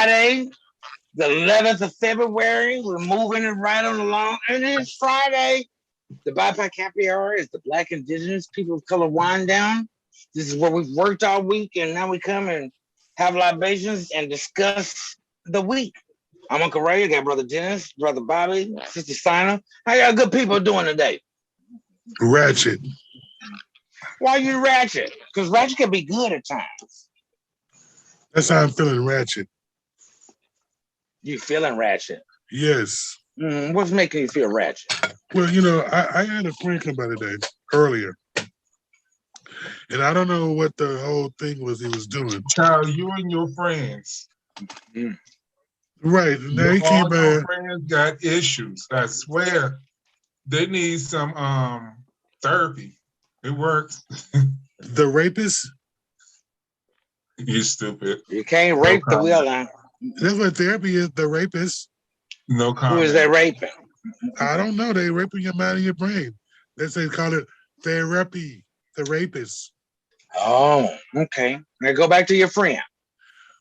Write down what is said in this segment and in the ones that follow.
Friday, the 11th of February. We're moving it right on along. And it's Friday. The BIPOC Happy Hour is the Black Indigenous People of Color Wind Down. This is where we've worked all week, and now we come and have libations and discuss the week. I'm Uncle Ray. I got Brother Dennis, Brother Bobby, Sister Sina. How y'all good people doing today? Ratchet. Why you ratchet? Because ratchet can be good at times. That's how I'm feeling, ratchet. You feeling ratchet? Yes. What's making you feel ratchet? Well, I had a friend come by today earlier, and I don't know what the whole thing was he was doing. Child, you and your friends. Right. Now he came by. Your friends got issues. I swear. They need some therapy. It works. The rapist? You stupid. You can't rape the wheel now. That's what therapy is, the rapist. No comment. Who is that raping? I don't know. They raping your mind and your brain. They call it therapy, the rapist. Oh, okay. Now go back to your friend.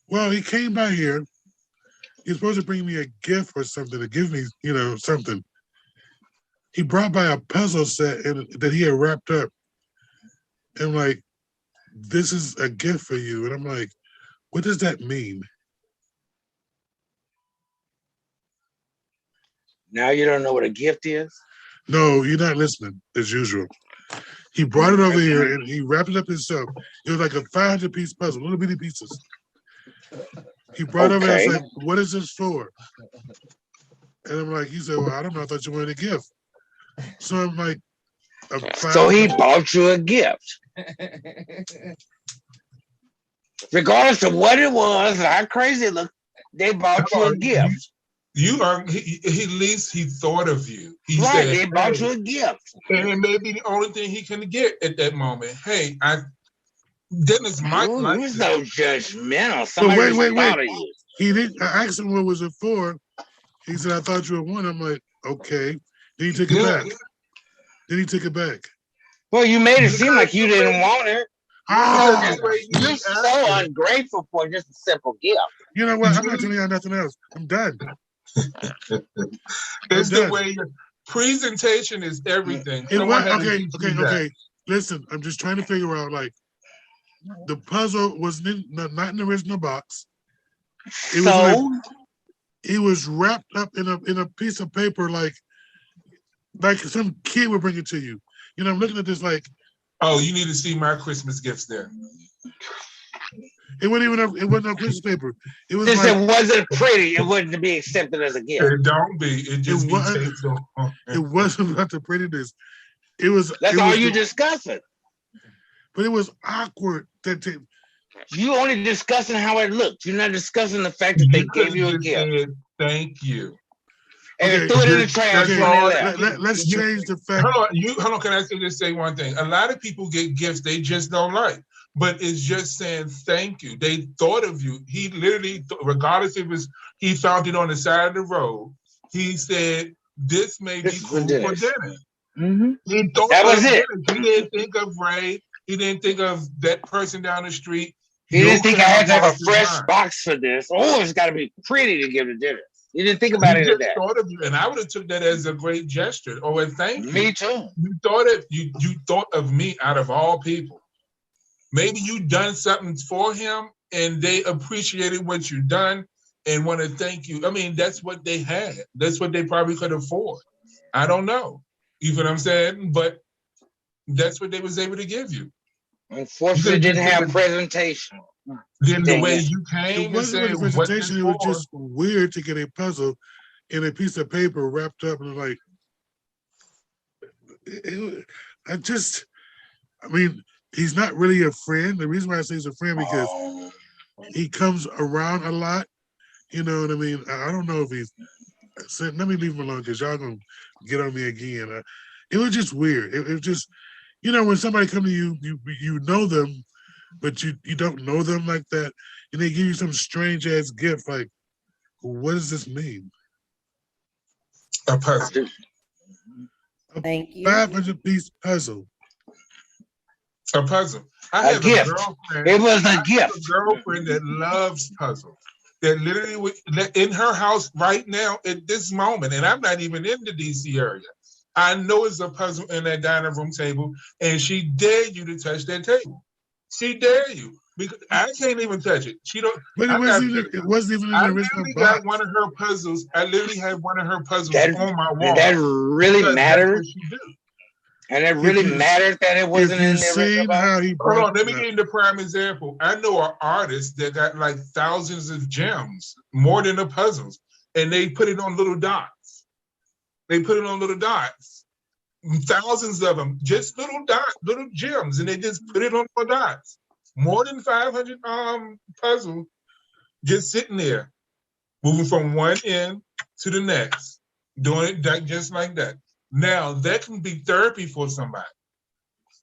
Well, he came by here. He's supposed to bring me a gift or something, to give me, something. He brought by a puzzle set that he had wrapped up. And I'm like, this is a gift for you. And I'm like, what does that mean? Now you don't know what a gift is? No, you're not listening, as usual. He brought it over here and he wrapped it up himself. It was like a 500-piece puzzle, little bitty pieces. He brought it over here and I was like, what is this for? And I'm like, he said, well, I don't know. I thought you wanted a gift. So I'm like, so he bought you a gift. Regardless of what it was, how crazy it looked, they bought you a gift. You are, he at least he thought of you. He right, said, they bought you a gift. And maybe the only thing he can get at that moment. Hey, Dennis might like you're so judgmental. Somebody wait. He didn't. I asked him what was it for. He said, I thought you were one. I'm like, okay. Then he took it back. Then he took it back. Well, you made it seem like you didn't want it. Oh, you're so ungrateful for just a simple gift. You know what? I'm not telling you nothing else. I'm done. It's the way your presentation is everything. Okay. Listen, I'm just trying to figure out, like, the puzzle was not in the original box. It was wrapped up in a piece of paper, like some kid would bring it to you. I'm looking at this like, oh, you need to see my Christmas gifts there. It wasn't no Christmas paper. It was it wasn't pretty. It wasn't to be accepted as a gift. It don't be. It just it wasn't about the prettiness. It was. That's all you discussing. But it was awkward. You only discussing how it looked. You're not discussing the fact that they gave you a gift. Thank you. And threw it in the trash. Let's change the fact. Hold on. Can I just say one thing? A lot of people get gifts they just don't like. But it's just saying thank you. They thought of you. He literally, regardless if he found it on the side of the road, he said, this may be cool for dinner. Mm-hmm. He thought that was it. He didn't think of Ray. He didn't think of that person down the street. He didn't think I had to have a fresh box for this. Oh, it's got to be pretty to give to dinner. He didn't think about it as that. Thought of you, and I would have took that as a great gesture or a thank you. Me too. You thought of me out of all people. Maybe you done something for him and they appreciated what you done and want to thank you. I mean, that's what they had. That's what they probably could afford. I don't know. You know what I'm saying? But that's what they was able to give you. Unfortunately, it didn't have presentation. Then the way you came, it wasn't a presentation. It was just weird to get a puzzle in a piece of paper wrapped up and like. He's not really a friend. The reason why I say he's a friend because he comes around a lot. You know what I mean? I don't know if he's. Let me leave him alone because y'all gonna get on me again. It was just weird. It was just, when somebody come to you, you know them, but you don't know them like that, and they give you some strange ass gift. Like, what does this mean? A puzzle. Thank you. 500-piece puzzle. A puzzle. I have a gift. Girlfriend. It was a gift. A girlfriend that loves puzzles. that literally in her house right now at this moment, and I'm not even in the DC area. I know it's a puzzle in that dining room table, and she dare you to touch that table. She dare you because I can't even touch it. She don't. But it wasn't even in I the original literally box. got one of her puzzles. I literally had one of her puzzles on my wall. That really mattered. And it really mattered that it wasn't in the original box. Hold on, let me give you the prime example. I know an artist that got like thousands of gems, more than the puzzles, and they put it on little dots. Thousands of them, just little dots, little gems, and they just put it on little dots. More than 500 puzzles just sitting there, moving from one end to the next, doing it just like that. Now, that can be therapy for somebody.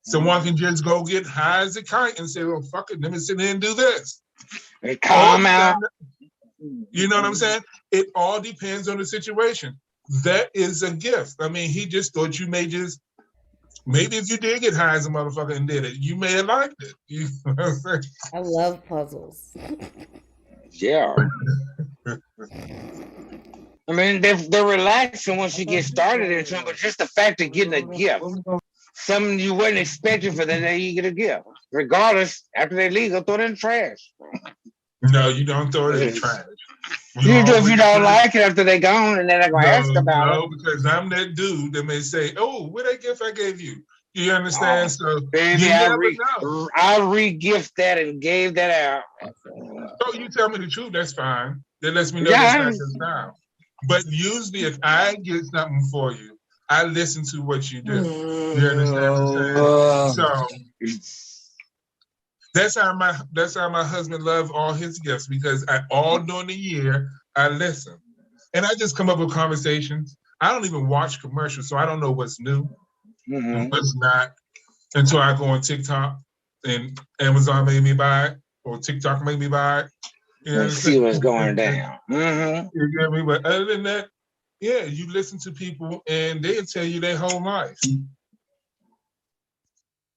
Someone can just go get high as a kite and say, well, fuck it, let me sit here and do this. And calm out. You know what I'm saying? It all depends on the situation. That is a gift. I mean, he just thought you may just, maybe if you did get high as a motherfucker and did it, you may have liked it. You know what I'm saying? I love puzzles. Yeah. I mean, they're relaxing once you get started into them, but just the fact of getting a gift, something you wasn't expecting for that day, you get a gift. Regardless, after they leave, go throw it in the trash. No, you don't throw it in the trash. You do if you don't like it after they gone, and then they're gonna ask about it. No, because I'm that dude that may say, "Oh, what that gift I gave you?" You understand? So, baby, you never know. I re-gift that and gave that out. So you tell me the truth, that's fine. That lets me know that's not your style. But usually, if I get something for you, I listen to what you do. You understand what I'm saying? So that's how my husband loves all his gifts, because all during the year I listen, and I just come up with conversations. I don't even watch commercials, so I don't know what's new and what's not until I go on TikTok and Amazon made me buy it, or TikTok made me buy it. You know, see what's going down. You get me? But other than that, yeah, you listen to people and they'll tell you their whole life.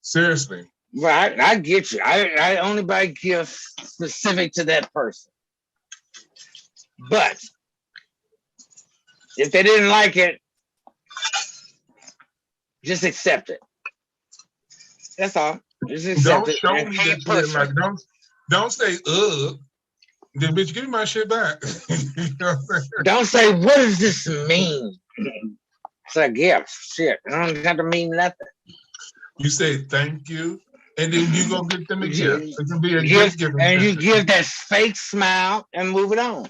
Seriously. Well, I get you. I only buy gifts specific to that person. But if they didn't like it, just accept it. That's all. Just accept it. Don't show me that you didn't like it. Don't say, ugh. Then, bitch, give me my shit back. You know don't say, what does this mean? It's a gift. Shit. I don't have to mean nothing. You say thank you, and then you go get them a gift. It can be a gift, gift and you give that fake smile and move it on.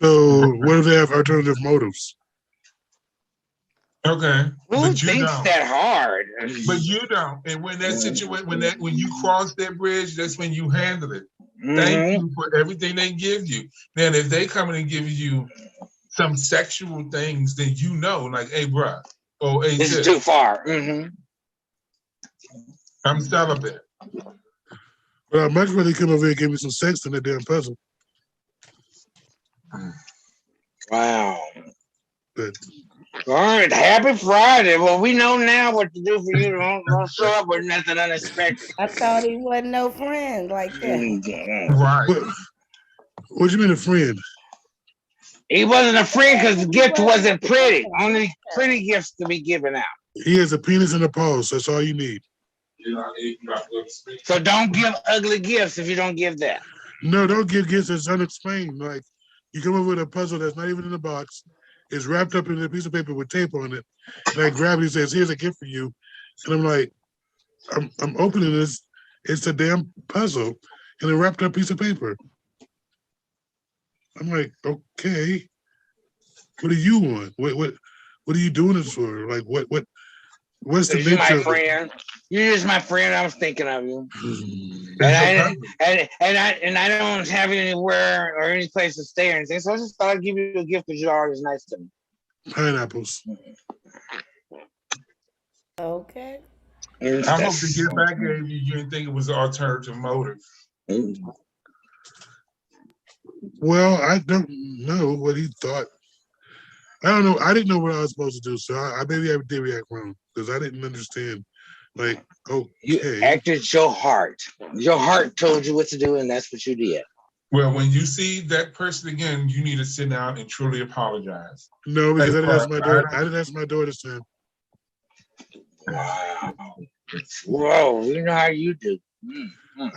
So, what if they have alternative motives? Okay. Who thinks that hard? But you don't. And when that situation, when you cross that bridge, that's when you handle it. Thank you for everything they give you. Then if they come in and give you some sexual things, then you know, like, hey, bruh, oh, hey, this is too far. I'm celibate. Well, I'd much rather come over here and give me some sex than a damn puzzle. Wow. But all right, happy Friday. Well, we know now what to do for you. Don't show up with nothing unexpected. I thought he wasn't no friend like that. Right. What do you mean a friend? He wasn't a friend because the gift wasn't pretty. Only pretty gifts to be given out. He has a penis and a pulse. That's all you need. So don't give ugly gifts if you don't give that. No, don't give gifts that's unexplained. Like, you come up with a puzzle that's not even in the box. It's wrapped up in a piece of paper with tape on it. And I grab it and says, here's a gift for you. And I'm like, I'm opening this. It's a damn puzzle in a wrapped up piece of paper. I'm like, okay, what do you want? What are you doing this for? Like, what's the nature my of friend? You're just my friend. I was thinking of you. And I don't have anywhere or any place to stay or anything. So I just thought I'd give you a gift because you're always nice to me. Pineapples. Okay. I hope the gift I gave you didn't think it was an alternative motive. Well, I don't know what he thought. I don't know. I didn't know what I was supposed to do, so maybe I did react wrong because I didn't understand. Like, okay. You acted your heart. Your heart told you what to do, and that's what you did. Well, when you see that person again, you need to sit down and truly apologize. No, because I didn't ask my daughter. I I didn't ask my daughter this time. Wow. Whoa, you know how you do.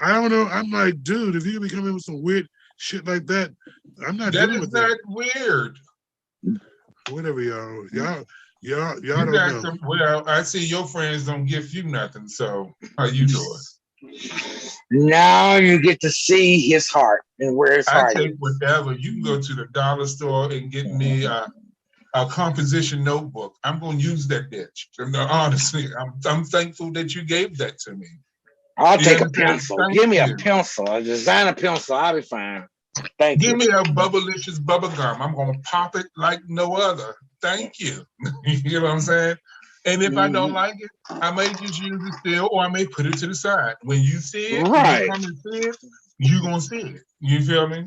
I don't know. I'm like, dude, if you be coming with some weird shit like that, I'm not That dealing is with not that. weird. Whatever, y'all You don't got know. some. Well, I see your friends don't give you nothing. So how you doing? Now you get to see his heart and where his I heart take is. whatever. You can go to the dollar store and get me a composition notebook. I'm going to use that bitch. Honestly, I'm thankful that you gave that to me. I'll You take a understand? pencil. Thank Give me a you. pencil, a designer pencil. I'll be fine. Thank Give you. me a Bubblicious bubble gum. I'm going to pop it like no other. Thank you. You know what I'm saying? And if I don't like it, I may just use it still, or I may put it to the side. When you see it, when you Right. come and see it, you're going to see it. You feel me?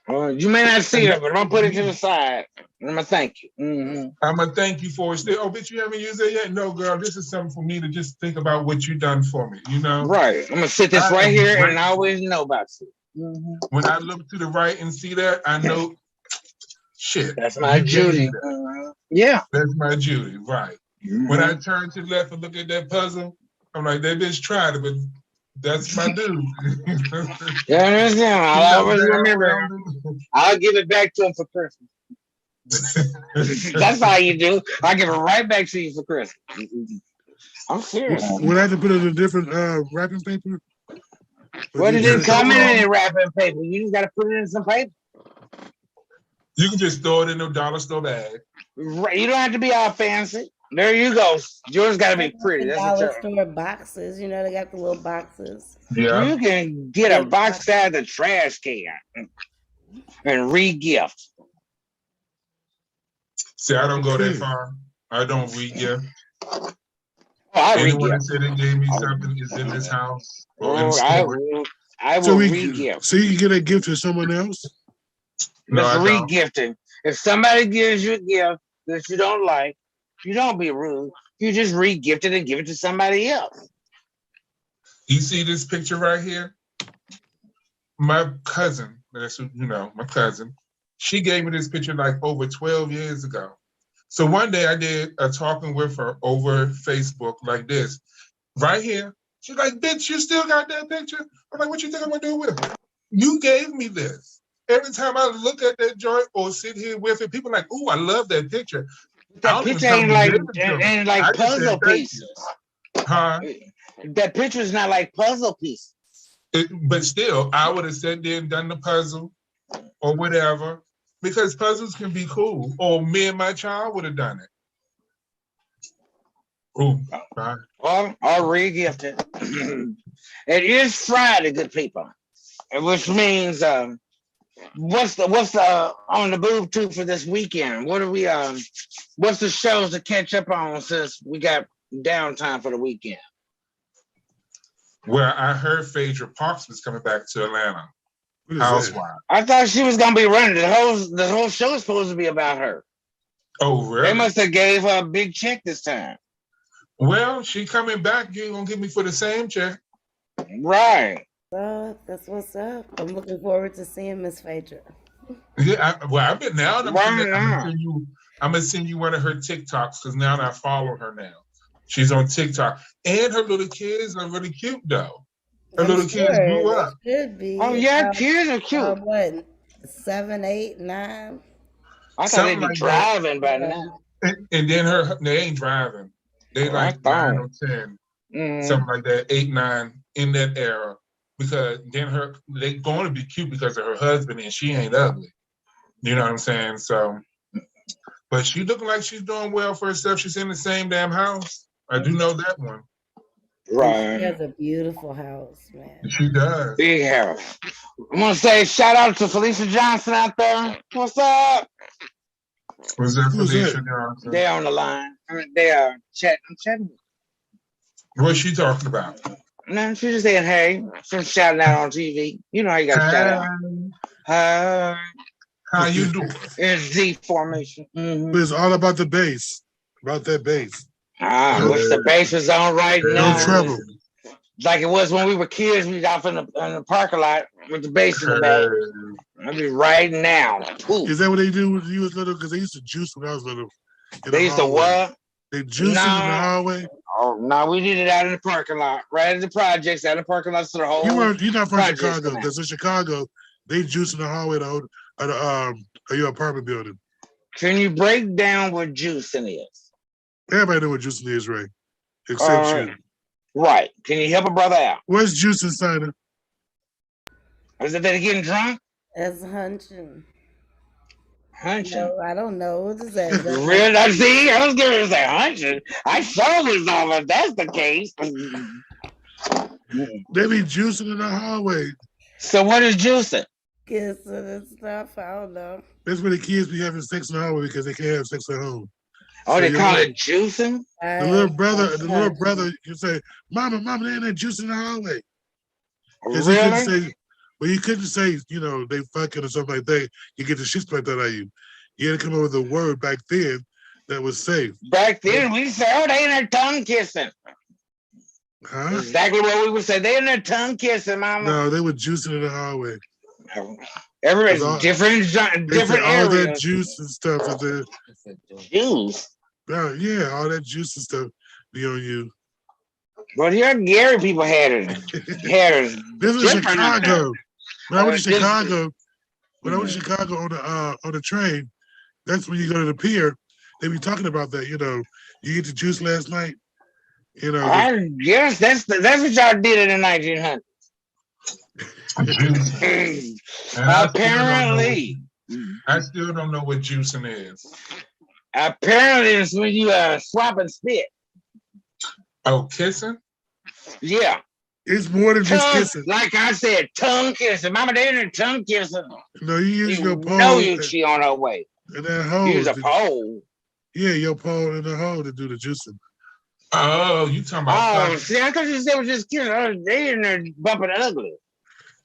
You may not see And it, but I'm gonna put it to the side. I'm gonna thank you. I'm going to thank you for it still. Oh, bitch, you haven't used it yet? No, girl, this is something for me to just think about what you done for me, you know? Right. I'm gonna sit this I right am here and grateful. I always know about you. When I look to the right and see that, I know, shit, That's my you gave me Judy. that. Yeah. That's my Judy, right. When I turn to the left and look at that puzzle, I'm like, that bitch tried it, but that's my dude. You understand? He I'll knows always damn remember. well. I'll give it back to him for Christmas. That's how you do. I give it right back to you for Christmas. I'm serious. Would I have to put it in a different wrapping paper? Well, it didn't come in any wrapping paper. You just got to put it in some paper. You can just throw it in a dollar store bag. Right. You don't have to be all fancy. There you go. Yours got to be pretty. The That's dollar what store boxes, you know, they got the little boxes. Yeah. you can get a box out of the trash can and re-gift. See, I don't go that far. I don't re-gift. Oh, I Anyone that re-gift. said they gave me something is in this house or in Oh, store. I will So re-gift. so you get a gift to someone else? No, It's I don't. re-gifting. If somebody gives you a gift that you don't like, you don't be rude. You just re-gift it and give it to somebody else. You see this picture right here? My cousin, that's my cousin, she gave me this picture like over 12 years ago. So one day I did a talking with her over Facebook like this, right here. She's like, bitch, you still got that picture? I'm like, what you think I'm gonna do with it? You gave me this. Every time I look at that joint or sit here with it, people are like, ooh, I love that picture. That picture ain't like puzzle pieces. Huh? That picture is not like puzzle pieces. But still, I would have sat there and done the puzzle or whatever, because puzzles can be cool. Or me and my child would have done it. Ooh, right. Or re-gift it. It is Friday, good people, which means what's the on the boob tube for this weekend? What are we what's the shows to catch up on since we got downtime for the weekend? Well, I heard Phaedra Parks was coming back to Atlanta. Housewife. I thought she was gonna be running. The whole show is supposed to be about her. Oh, really? They must have gave her a big check this time. Well, she coming back. You ain't gonna get me for the same check. Right. That's what's up. I'm looking forward to seeing Miss Phaedra. Yeah, I've been now. I'm gonna send you one of her TikToks because now I follow her now. She's on TikTok, and her little kids are really cute though. Her little kids grew up. Should be. Oh yeah, kids are cute. What, 7, 8, 9? I thought they'd be driving by now. And then they ain't driving. They like 9 or 10, something like that, 8, 9 in that era. Because then they going to be cute because of her husband, and she ain't ugly. You know what I'm saying? So, but she looking like she's doing well for herself. She's in the same damn house. I do know that one. Right. She has a beautiful house, man. She does. Big house. I'm gonna say shout out to Felicia Johnson out there. What's up? Was that Felicia Johnson? They're on the line. They are chatting. I'm chatting. What's she talking about? No, she just saying hey. She's shouting out on TV. You know how you got to shout out. Hi. How you doing? It's Z formation. But it's all about the bass. About that bass. Which the bass is on right now. No trouble. Like it was when we were kids. We was off in the parking lot with the bass in the back. I'll be right now. Ooh. Is that what they do when you was little? Because they used to juice when I was little. They used to what? They juicing in the hallway. Oh no, we did it out in the parking lot, right at the projects, out in the parking lot. So the whole You're not from Chicago, because in Chicago they juice in the hallway of your apartment building. Can you break down what juicing is? Everybody know what juicing is, Ray, except you. Right. Can you help a brother out? What's juicing, Sina? Is it that they're getting drunk? That's hunching. Hunching. No, I don't know. What is that? Really? I see. I was going to say hunching. I saw this all. If that's the case. They be juicing in the hallway. So what is juicing? Kissing and stuff. I don't know. That's where the kids be having sex in the hallway because they can't have sex at home. Oh, so they call it juicing? The little brother, you say, Mama, they in there juicing in the hallway. Really? You couldn't say, they fucking or something like that. You get the shit spanked out of you. You had to come up with a word back then that was safe. Back then, we said, oh, they in there tongue kissing. Huh? Exactly what we would say. They in there tongue kissing, Mama. No, they were juicing in the hallway. Everybody's different all areas. that juice and stuff. Juice? Yeah, all that juice and stuff be on you. Well, your Gary people had it. This is Chicago. When I went to Chicago, on the train, that's when you go to the pier. They be talking about that. You get the juice last night. I guess that's what y'all did in the 1900s. Apparently, I still don't know what juicing is. Apparently, it's when you swap and spit. Oh, kissing? Yeah. It's more than just kissing. Like I said, tongue kissing. Mama, they in there tongue kissing. No, you use your pole. No, she on her way. And that hole. Use a pole. Yeah, your pole in the hole to do the juicing. Oh, you talking about? Oh, see, I thought you said it was just kissing. Oh, they in there bumping ugly.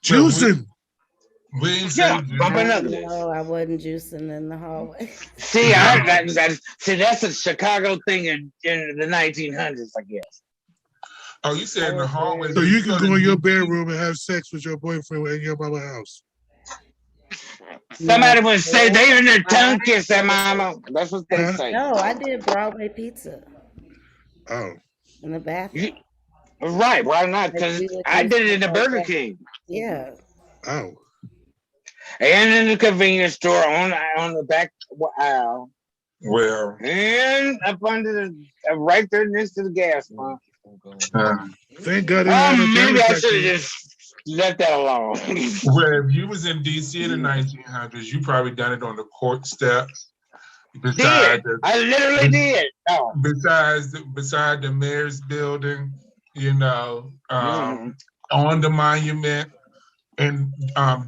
Juicing. We didn't say bumping ugly. No, I wasn't juicing in the hallway. See, that's a Chicago thing in the 1900s, I guess. Oh, you said in the hallway. So you can go in your bedroom and have sex with your boyfriend in your mama's house. Somebody would say they in their tongue kissing, Mama. That's what they say. No, I did Broadway pizza. Oh. In the bathroom. Right, why not? Because I did it in the Burger King. Yeah. Oh. And in the convenience store on the back aisle. Well. And up under right there next to the gas pump. Thank God. Maybe I should have just let that alone. Well, if you was in DC in the 1900s, you probably done it on the court steps. I literally did. Oh. Beside the mayor's building, on the monument, and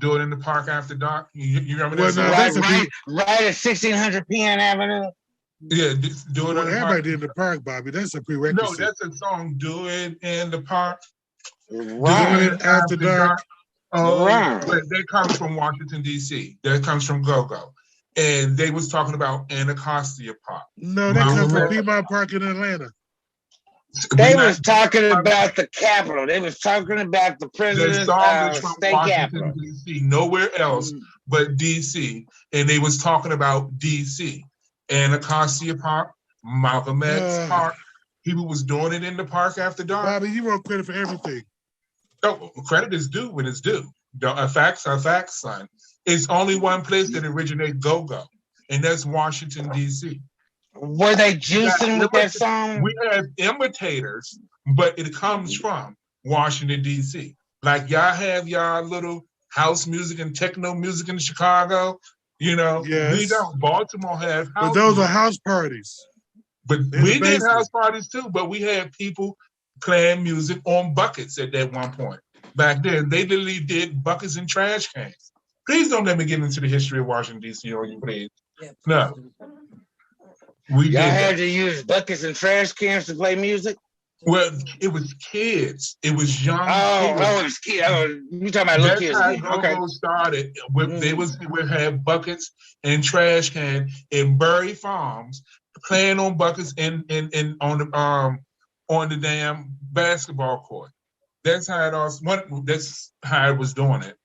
do it in the park after dark. You remember that? Right at 1600 Penn Avenue. Yeah, do it. Everybody did in the park, Bobby. That's a prerequisite. No, that's a song. Do it in the park. Right. Do it after dark. Oh, right. But that comes from Washington D.C. That comes from Go-Go, and they was talking about Anacostia Park. No, that comes from Piedmont Park in Atlanta. They was talking about the Capitol. They was talking about the president's state Capitol. D.C. Nowhere else but D.C. And they was talking about D.C. Anacostia Park, Malcolm X Park. People was doing it in the park after dark. Bobby, you want credit for everything. Oh, credit is due when it's due. Facts are facts, son. It's only one place that originated Go-Go, and that's Washington, D.C. Were they juicing with that song? We have imitators, but it comes from Washington, D.C. Like y'all have y'all little house music and techno music in Chicago. Yes. We don't. Baltimore have house but those music. Are house parties. But we did house parties too, but we had people playing music on buckets at that one point. Back then, they literally did buckets and trash cans. Please don't let me get into the history of Washington, D.C. on you, please. No. Y'all had to use buckets and trash cans to play music? Well, it was kids. It was young kids. Oh, it was kids. Oh, you talking about little kids. That's how Go-Go started. They would have buckets and trash can in Bury Farms, playing on buckets and on the damn basketball court. That's how it all. That's how I was doing it.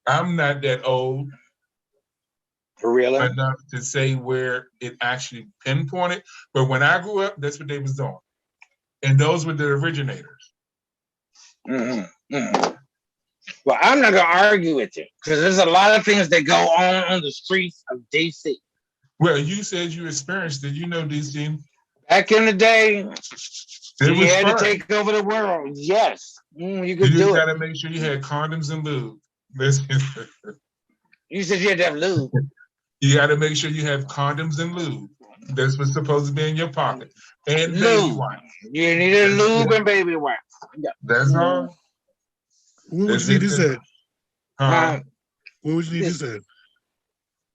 I'm not that old For real? enough to say where it actually pinpointed, but when I grew up, that's what they was doing, and those were the originators. Mm-hmm. Mm-hmm. Well, I'm not gonna argue with you because there's a lot of things that go on the streets of DC. Well, you said you experienced it. You know, DC. Back in the day, It you was had to fun. take over the world. Yes, you You could just do got it. to make sure you had condoms and lube. Listen, You said you had to have lube. you got to make sure you have condoms and lube. That's what's supposed to be in your pocket, and baby Lube. wipes. You needed That's lube it. and baby wipes. Yeah. That's all. What would That's you need it. this at? What would you need this at?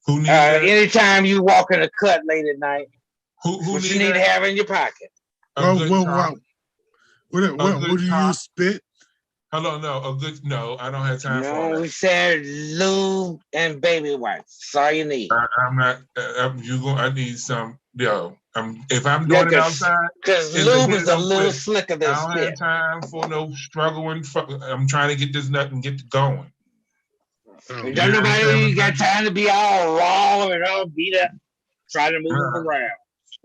Who needs that? Anytime you walk in a cut late at night, Who what needs you need to that? have in your pocket. A good top. What good do you top. use? Spit? Hello, no, a good. No, I don't have time for all No, we that. said lube and baby wipes. That's all you need. I'm not. I need some. Yo, if I'm Yeah, doing it outside because in the lube heat is a of little winter, slicker than I don't spit. have time for no struggling. I'm trying to get this nut and get going. Oh, Don't You understand what nobody I'm got saying? time to be all raw and all beat up, trying to move around.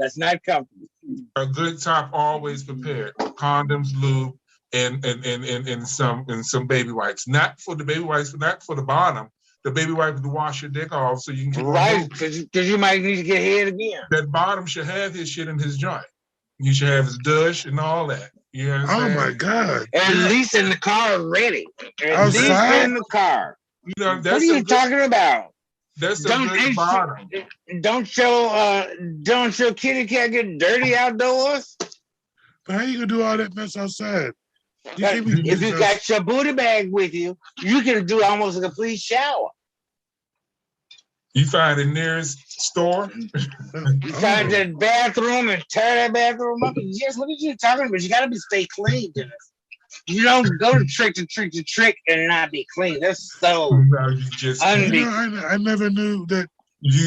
That's not comfortable. A good top always prepared. Condoms, lube, and some baby wipes. Not for the baby wipes, but not for the bottom. The baby wipes to wash your dick off so you can keep on Right, moving. because you might need to get head again. That bottom should have his shit in his joint. You should have his douche and all that. You oh understand? my God! At Yeah. least in the car ready. At Outside? least in the car. You know, What are you talking about? That's a Don't good bottom. don't your kitty cat get dirty outdoors? But how you gonna do all that mess outside? You can't be If you got your booty bag with you, you can do almost a complete shower. You find the nearest store. You find the bathroom and tear that bathroom up. Yes, what are you talking about? You gotta stay clean, Dennis. You don't go to trick and not be clean. That's so I never knew that.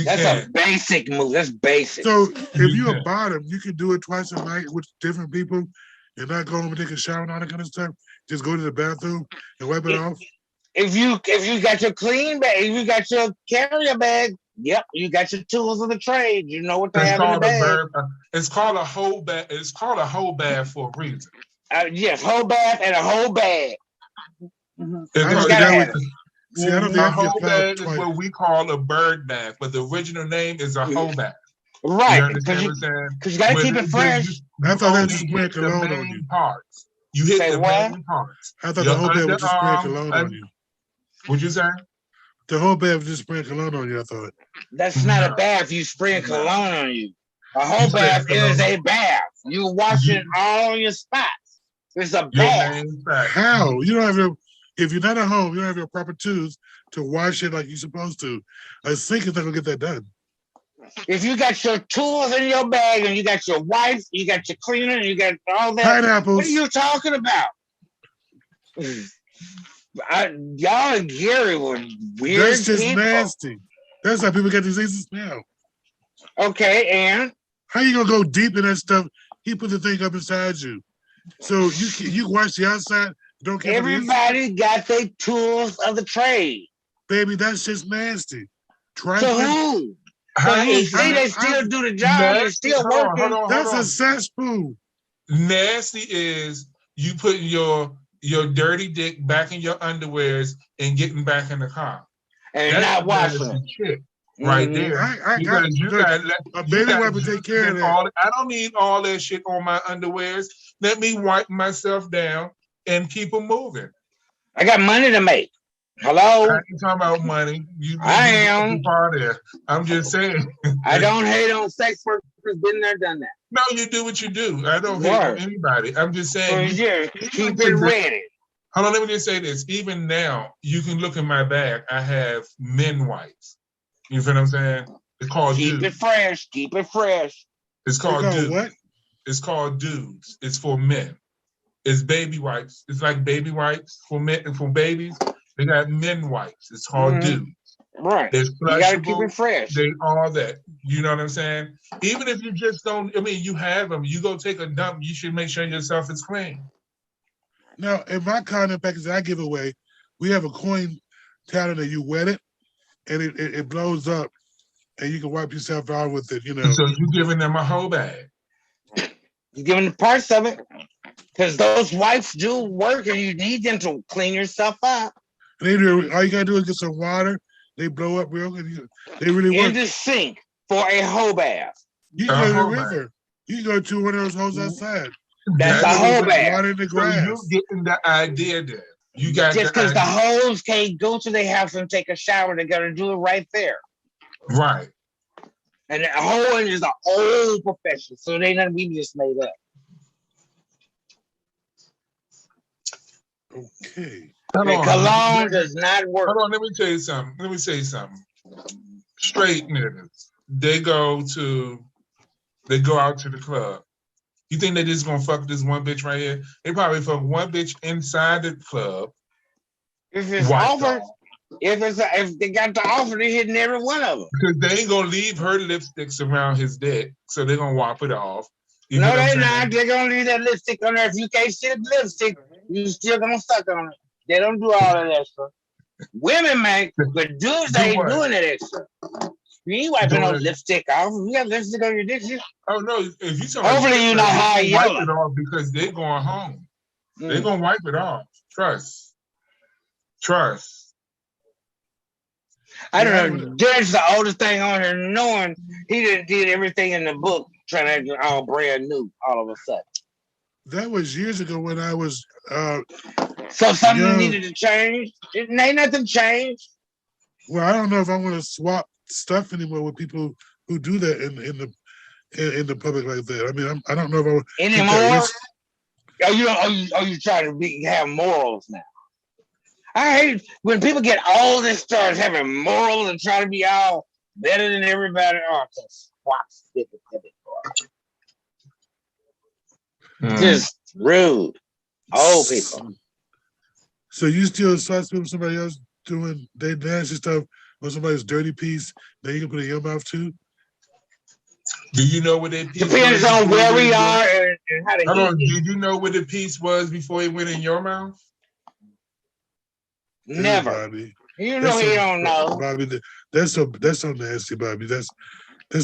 That's a basic move. That's basic. So if you're a bottom, you can do it twice a night with different people and not go home and take a shower and all that kind of stuff. Just go to the bathroom and wipe it off. If you got your clean bag, if you got your carrier bag, yep, you got your tools of the trade. You know what to have in the bag. It's called a whole bath. It's called a whole bath for a reason. Yes, whole bath and a whole bag. See, I don't think a whole bag is what we call a bird bath, but the original name is a whole bath. Right, you understand what I'm saying? Because you got to keep it fresh. I thought that just sprayed cologne on you. Parts. You hit the main parts. I thought the whole bath was just spraying cologne on you. What'd you say? The whole bath was just spraying cologne on you, I thought. That's not a bath. You spraying cologne on you. A whole bath is a bath. You washing all your spots. It's a bath. How? You don't have your, if you're not at home, you don't have your proper tools to wash it like you're supposed to. A sink is not gonna get that done. If you got your tools in your bag and you got your wipes, you got your cleaner, and you got all that. Pineapples. What are you talking about? Y'all and Gary were weird. That's just people. nasty. That's how people get diseases now. Okay, and how you gonna go deep in that stuff? He put the thing up inside you, so you wash the outside. Don't care. Everybody got their tools of the trade. Baby, that's just nasty. Try to who? They still do the job. They're still working. Hold on. That's a cesspool. Nasty is you putting your dirty dick back in your underwears and getting back in the car. And not washing shit. Right there. You got a baby wipe to take care of that. I don't need all that shit on my underwears. Let me wipe myself down and keep them moving. I got money to make. Hello? I ain't talking about money. I am. Part there. I'm just saying. I don't hate on sex workers. Been there, done that. No, you do what you do. I don't hate on anybody. I'm just saying. Keep it ready. Hold on, let me just say this. Even now, you can look in my bag. I have men wipes. You feel what I'm saying? It's called Keep dudes. it fresh. Keep it fresh. It's called dudes. What? It's called dudes. It's for men. It's baby wipes. It's like baby wipes for men, for babies. They got men wipes. It's called dudes. Right. They're you gotta keep it fresh. They all that. You know what I'm saying? Even if you just don't, I mean, you have them. You go take a dump. You should make sure yourself is clean. Now, in my condom package that I give away, we have a coin talent that you wet it and it blows up and you can wipe yourself out with it, you know. So you giving them a whole bag. You're giving the parts of it because those wipes do work and you need them to clean yourself up. All you gotta do is get some water. They blow up real good. They really work. In the sink for a whole bath. You can go to the river. You can go to one of those holes outside. That's a whole bath. Water in the grass. So you're getting the idea there. You got just because the hoes can't go to their house and take a shower, they're gonna do it right there. Right. And hoeing is an old profession, so they nothing we just made up. Okay. Cologne does not work. Hold on, let me tell you something. Straight niggas, they go out to the club. You think they just gonna fuck this one bitch right here? They probably fuck one bitch inside the club. If it's offered, if they got the offer, they hitting every one of them. Because they ain't gonna leave her lipsticks around his dick, so they're gonna wipe it off. No, they not. They're gonna leave that lipstick on there. If you can't see the lipstick, you still gonna suck on it. They don't do all that extra. Women make, but dudes ain't doing that extra. You ain't wiping no lipstick off. If you got lipstick on your dick, oh no! If you hopefully you're not high yellow. Wipe it off because they're going home. They're gonna wipe it off. Trust. I don't know. Judge's the oldest thing on here, knowing he did everything in the book, trying to act all brand new all of a sudden. That was years ago when I was. So something needed to change. It ain't nothing changed. Well, I don't know if I want to swap stuff anymore with people who do that in the public like that. I mean, I don't know if I would anymore. Are you trying to have morals now? I hate when people get all this starts having morals and try to be all better than everybody. Oh, just rude. Old people. So you still associate with somebody else doing their nasty stuff on somebody's dirty piece that you can put in your mouth too? Do you know what that piece depends on where we are and how to. Hold on, did you know what the piece was before it went in your mouth? Never. Bobby. You know he don't know. Bobby, that's so nasty, Bobby. That's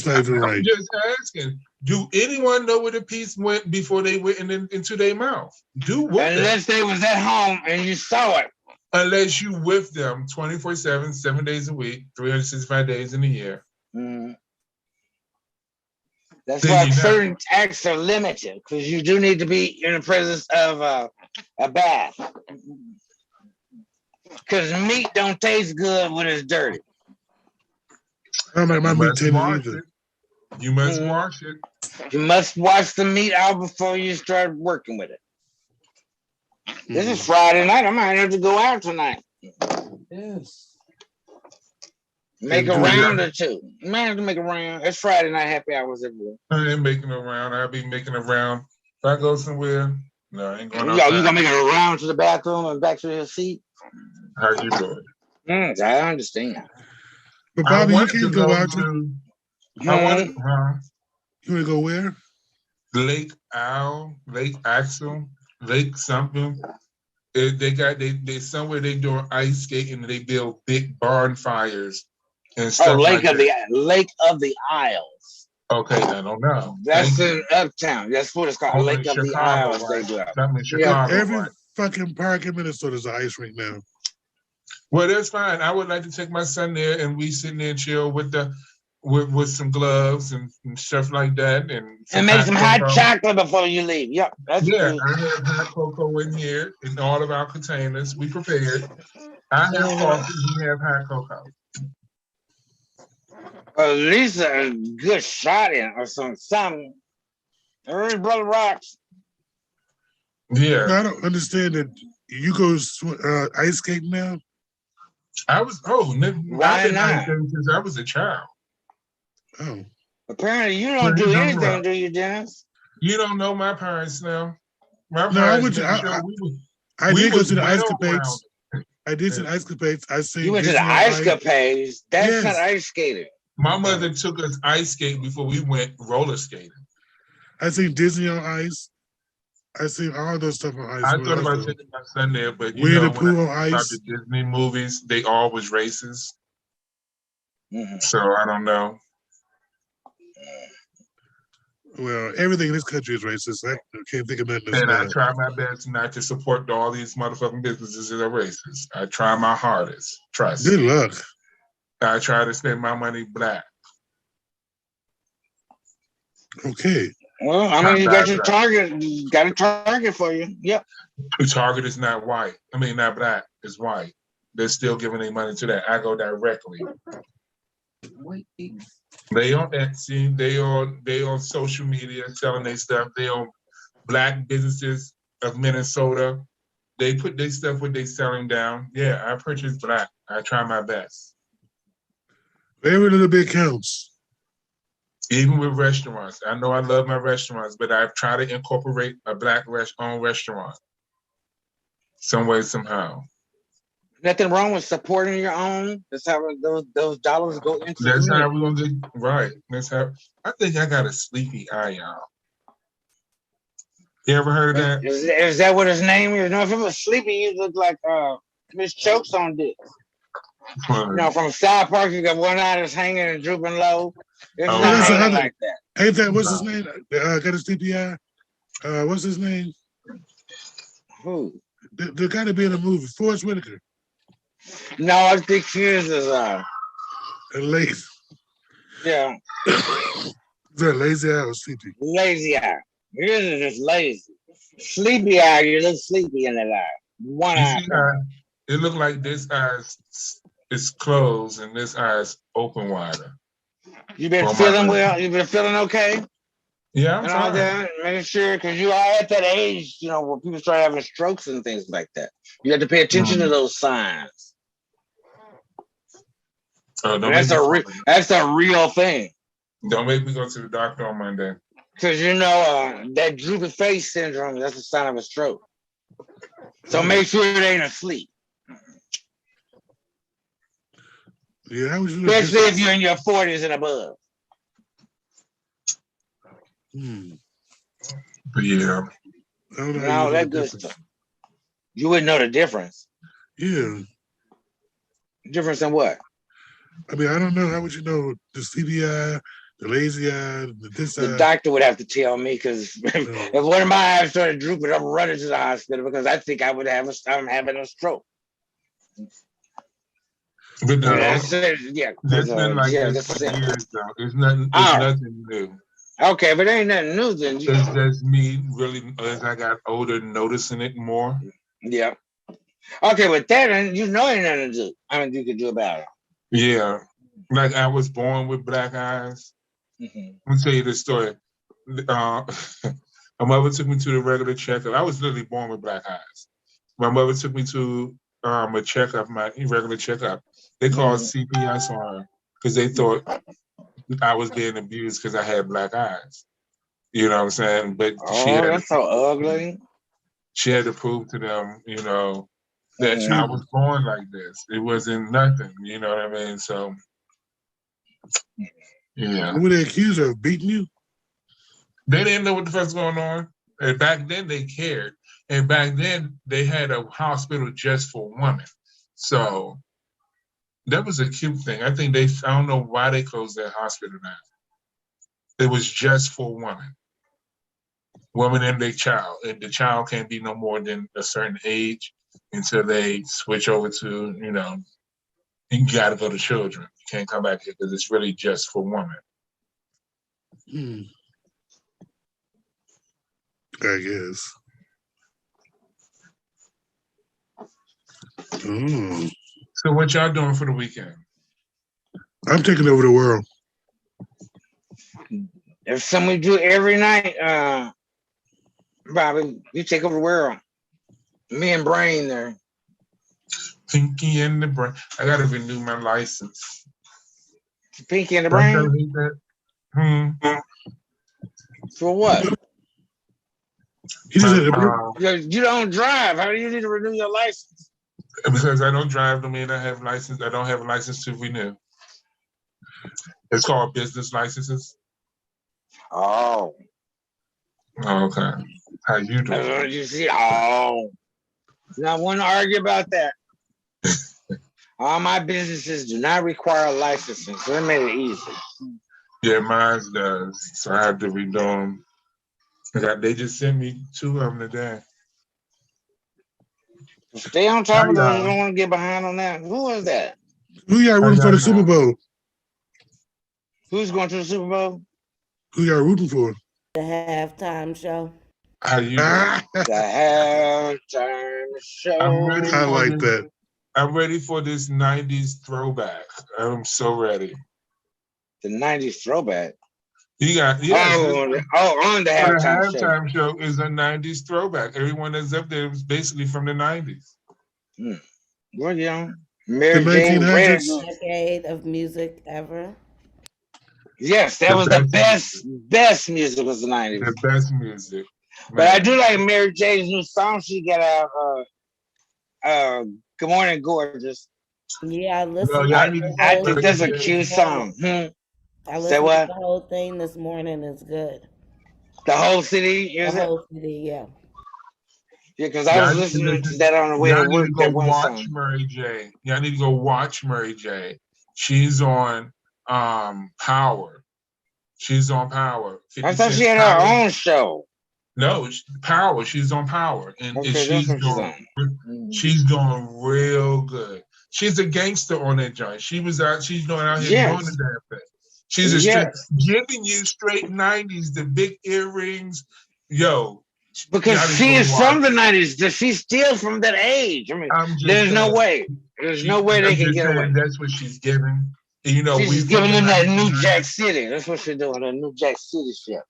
not even right. I'm just asking. Do anyone know where the piece went before they went into their mouth? Unless they was at home and you saw it. Unless you with them 24/7, 7 days a week, 365 days in a year. Mm. That's why certain acts are limited, because you do need to be in the presence of a bath. Because meat don't taste good when it's dirty. I don't like my meat tasting either. You must wash it. You must wash the meat out before you start working with it. This is Friday night. I might have to go out tonight. Yes. Make a round or two. You might have to make a round. It's Friday night happy hours everywhere. I ain't making a round. I'll be making a round. If I go somewhere, no, I ain't going outside. You gonna make a round to the bathroom and back to your seat? How you doing? I understand. But Bobby, you can't go out to. I want to. You want to go where? Lake Owl, Lake Axel, Lake something. They somewhere they doing ice skating and they build big bonfires and stuff. Lake of the Isles. Okay, I don't know. That's in Uptown. That's what it's called. Lake of the Isles. Right? They do. Something in Chicago. Every fucking park in Minnesota is an ice rink now. Well, that's fine. I would like to take my son there and we sit there and chill with some gloves and stuff like that, and make some hot chocolate before you leave. Yep, that's good. I have hot cocoa in here in all of our containers. We prepared. I have coffee. We have hot cocoa. At least a good shot in or something. There's Brother Rocks. Yeah. I don't understand that you go ice skating now. I've been ice skating since I was a child. Oh. Apparently you don't do anything, do you, Dennis? You don't know my parents now. My parents. I did go to the ice capades. I did some ice capades. I seen. You went to the ice capades. That's not ice skating. My mother took us ice skating before we went roller skating. I seen Disney on Ice. I seen all those stuff on ice. I But thought about also, taking my son there, but you Winnie know, the when I Pooh on think about the ice. Disney movies, they all was racist. Mhm. So I don't know. Well, everything in this country is racist. I can't think of nothing that's And I not. try my best not to support all these motherfucking businesses that are racist. I try my hardest. Trust Good me. luck. I try to spend my money black. Okay. Well, I mean, you got your target. You got a target for you. Yep. The target is not white. I mean, not black. It's white. They're still giving their money to that. I go directly. They on Etsy. They on social media selling their stuff. They on black businesses of Minnesota. They put their stuff what they selling down. Yeah, I purchase black. I try my best. Every little bit counts. Even with restaurants. I know I love my restaurants, but I've tried to incorporate a black owned restaurant some way, somehow. Nothing wrong with supporting your own. That's how those dollars go into the That's how community. we're gonna get right. That's how I think I got a sleepy eye, y'all. You ever heard of that? Is that what his name is? No, if it was Sleepy, you look like Miss Chokes on this. You know, from South Park, you got one eye that's hanging and drooping low. It's Oh, not that's hanging another- like that. Ain't that what's his name? Got his TPI. What's his name? Who? The guy to be in the movie, Forrest Whitaker. No, I think his is Lazy. yeah, Is that lazy eye or sleepy? lazy eye. Yours is just lazy. Sleepy eye, you look sleepy in that eye. One You eye. see how it look like this eye is closed and this eye is open wider. You been Well, feeling well? You been feeling okay? Yeah, I'm And all fine. that, making sure, because you are at that age, you know, where people start having strokes and things like that. You have to pay attention to those signs. Oh, And that's a real thing. Don't make me go to the doctor on Monday. Because you know that droopy face syndrome, that's a sign of a stroke. So make sure it ain't asleep. Yeah, how was you? Especially if you're in your 40s and above. But yeah. I don't know And all that good stuff. You wouldn't know the difference. Yeah. Difference in what? I mean, I don't know. How would you know the sleepy eye, the lazy eye, this eye? The doctor would have to tell me, because if one of my eyes started drooping, I'm running to the hospital because I think I'm having a stroke. But no, yeah, that's been like this for years though. It's nothing new. Okay, but ain't nothing new then. It's just me really, as I got older, noticing it more. Yeah. Okay, but that, you know, ain't nothing to do. I mean, you could do about it. Yeah. Like I was born with black eyes. Mm-hmm. Let me tell you this story. My mother took me to the regular checkup. I was literally born with black eyes. My mother took me to a checkup, my regular checkup. They called CPS on her because they thought I was being abused because I had black eyes. You know what I'm saying? But that's so ugly. She had to prove to them, you know, that I was born like this. It wasn't nothing. You know what I mean? So, yeah. What were they accused of? Beating you? They didn't know what the fuck's going on. And back then they cared. And back then they had a hospital just for women. So that was a cute thing. I don't know why they closed that hospital down. It was just for women. Women and their child. And the child can't be no more than a certain age until they switch over to, you know, you gotta go to children. You can't come back here because it's really just for women. I guess. So what y'all doing for the weekend? I'm taking over the world. If something we do every night, Bobby, you take over the world. Me and Brain there. Pinky and the Brain. I gotta renew my license. Pinky and the Brain? For what? You don't drive. How do you need to renew your license? Because I don't drive, don't mean I have license. I don't have a license to renew. It's called business licenses. Oh. Okay. How you That's doing? what you see. Oh, not one to argue about that. All my businesses do not require licensing, so that made it easy. Yeah, mine does. So I have to redo them. They just sent me 2 of them today. Stay on How top of those. You y'all? don't want to get behind on that. Who is that? Who y'all How rooting for y'all the Super doing? Bowl? Who's going to the Super Bowl? Who y'all rooting for? The halftime show. How you doing? I The halftime I'm ready show. for like this. that. I'm ready for this 90s throwback. I'm so ready. The 90s throwback. You got, yes, Oh, on the for the halftime show. halftime show is a 90s throwback. Everyone that's up there was basically from the 90s. Well, yeah. The Mary J. Red. 1900s. Decade of music ever. Yes, that The was the music. best music was the The 90s. best music. But I Man. do like Mary J's new song she got out. Good Morning Gorgeous. Yeah, I No, listened to y'all I need the to I see whole think Mary that's a thing J. this cute morning. song. I Say listened to what? the whole thing this morning. It's good. The whole city, The is it? whole CD, yeah. Yeah, because I Y'all was need to listening to listen. that on the way to Y'all need to work. go That one watch song. Mary J. Y'all need to go watch Mary J. She's on Power. She's on Power. I 50 thought she Cent's had her Power. own show. No, Power. She's on Power, and Okay, that's what she's on. she's doing real good. She's a gangster on that joint. She was out. She's doing out here doing the Yes, damn thing. She's a straight yes. giving you straight 90s, the big earrings. Yo, Because y'all need to she go is watch from the it. 90s. She's still from that age. I mean, I'm just there's no saying. way. There's no way they I'm can just get saying away. that's what she's giving. And, you know, She's we just from giving the them that New Jack 1990s, City. That's what she's doing. That New Jack City shit.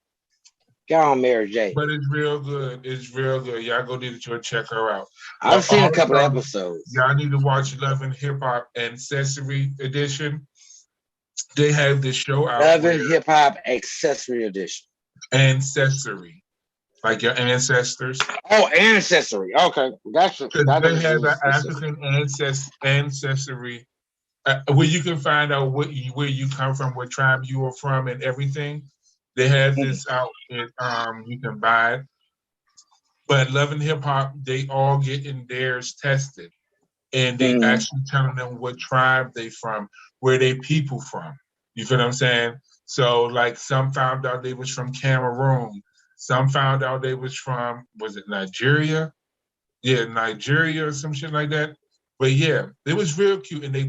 Get on Mary J. but it's real good. It's real good. Y'all go need to check her out. I've But seen a couple of also, episodes. y'all need to watch Love and Hip Hop Ancestry Edition. They have this show out Love where and Hip Hop Accessory Edition. ancestry, like your ancestors, Oh, Ancestry. Okay, gotcha. because That they was have really an specific. African ancestry where you can find out where you come from, what tribe you are from, and everything. They have this out. You can buy it. But Love and Hip Hop, they all getting theirs tested, and they Mhm. actually telling them what tribe they from, where they people from. You feel what I'm saying? So like some found out they was from Cameroon, some found out they was from, was it Nigeria? Yeah, Nigeria or some shit like that. But yeah, it was real cute, and they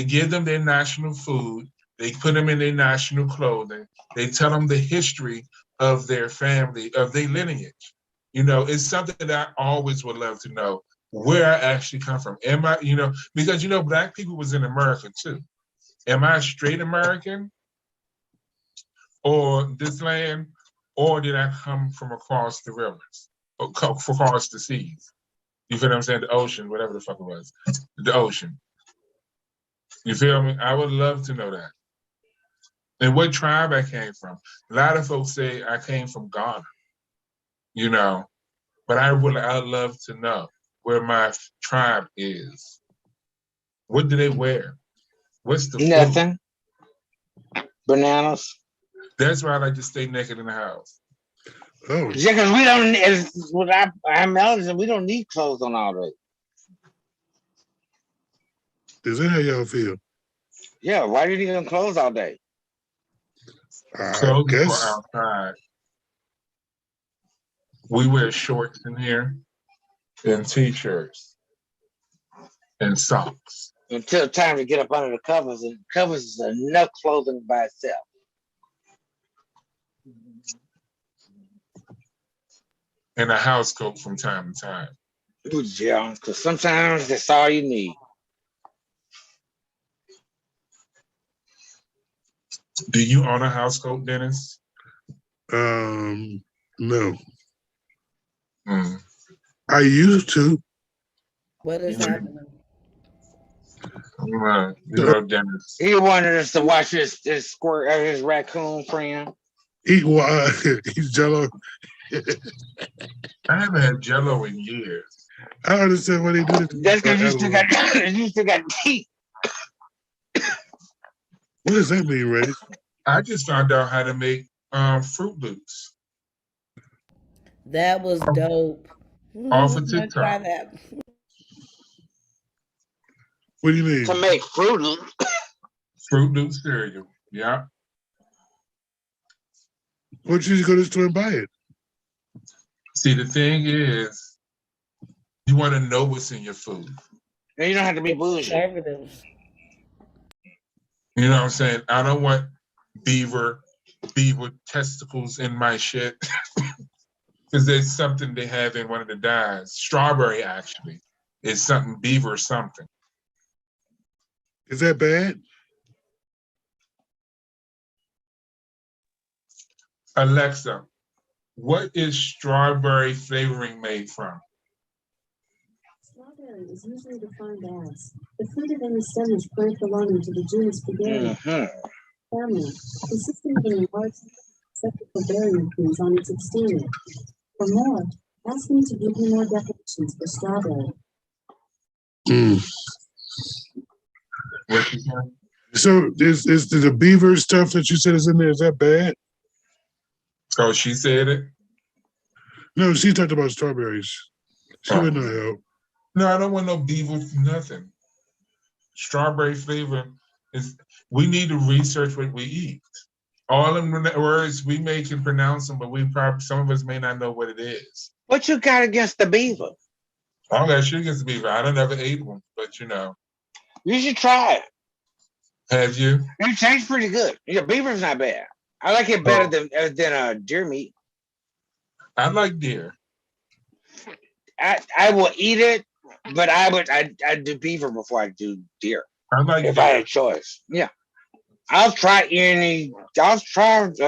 give them their national food, they put them in their national clothing, they tell them the history of their family, of their lineage. You know, it's something that I always would love to know where I actually come from. Am I, because black people was in America too. Am I straight American or this land, or did I come from across the rivers, or across the seas? You feel what I'm saying? The ocean, whatever the fuck it was. The ocean. You feel me? I would love to know that. And what tribe I came from. A lot of folks say I came from Ghana, you know, but I'd love to know where my tribe is. What do they wear? What's the food? Nothing. Bananas. That's why I like to stay naked in the house. Oh, Yeah, because we don't. With our melodies, we don't need clothes on all day. is that how y'all feel? Yeah, why do you need them clothes all day? I Clothes are for guess. outside. We wear shorts in here and t-shirts and socks. Until time to get up under the covers, and covers is enough clothing by itself. And a house coat from time to time. Yeah, because sometimes that's all you need. Do you own a house coat, Dennis? No. Mm. I used to. What is happening? Dennis. He wanted us to watch his squirt his raccoon friend. Eat eat Jello. I haven't had Jello in years. I understand why they do this. That's because you still got teeth. What does that mean, Reddy? I just found out how to make Fruit Loops. That was dope. Off of I'm gonna try TikTok. that. What do you To mean? make Fruit Loops. Fruit Loop cereal. Yeah. Why don't you just go to the store and buy it? See, the thing is, you want to know what's in your food. And you don't have to be bougie. Conservatives. You know what I'm saying? I don't want beaver testicles in my shit. Because there's something they have in one of the dyes. Strawberry, actually, is something beaver something. Is that bad? Alexa, what is strawberry flavoring made from? Strawberry is usually defined as the fruit of any stemless plant belonging to the genus Fragaria family, consisting of an large receptacle for berry fruits on its exterior. For more, ask me to give you more definitions for strawberry. What you saying? So is the beaver stuff that you said is in there, is that bad? Oh, she said it? No, she talked about strawberries. She would not help. No, I don't want no beaver for nothing. Strawberry flavor is, we need to research what we eat. All them words we may can pronounce them, but we probably, some of us may not know what it is. What you got against the beaver? I don't got shit against beaver. I don't never ate one, but you know. You should try it. Have you? It tastes pretty good. Yeah, beaver's not bad. I like it better than deer meat. I like deer. I will eat it, but I do beaver before I do deer. I like if deer. I had a choice. Yeah. I'll try a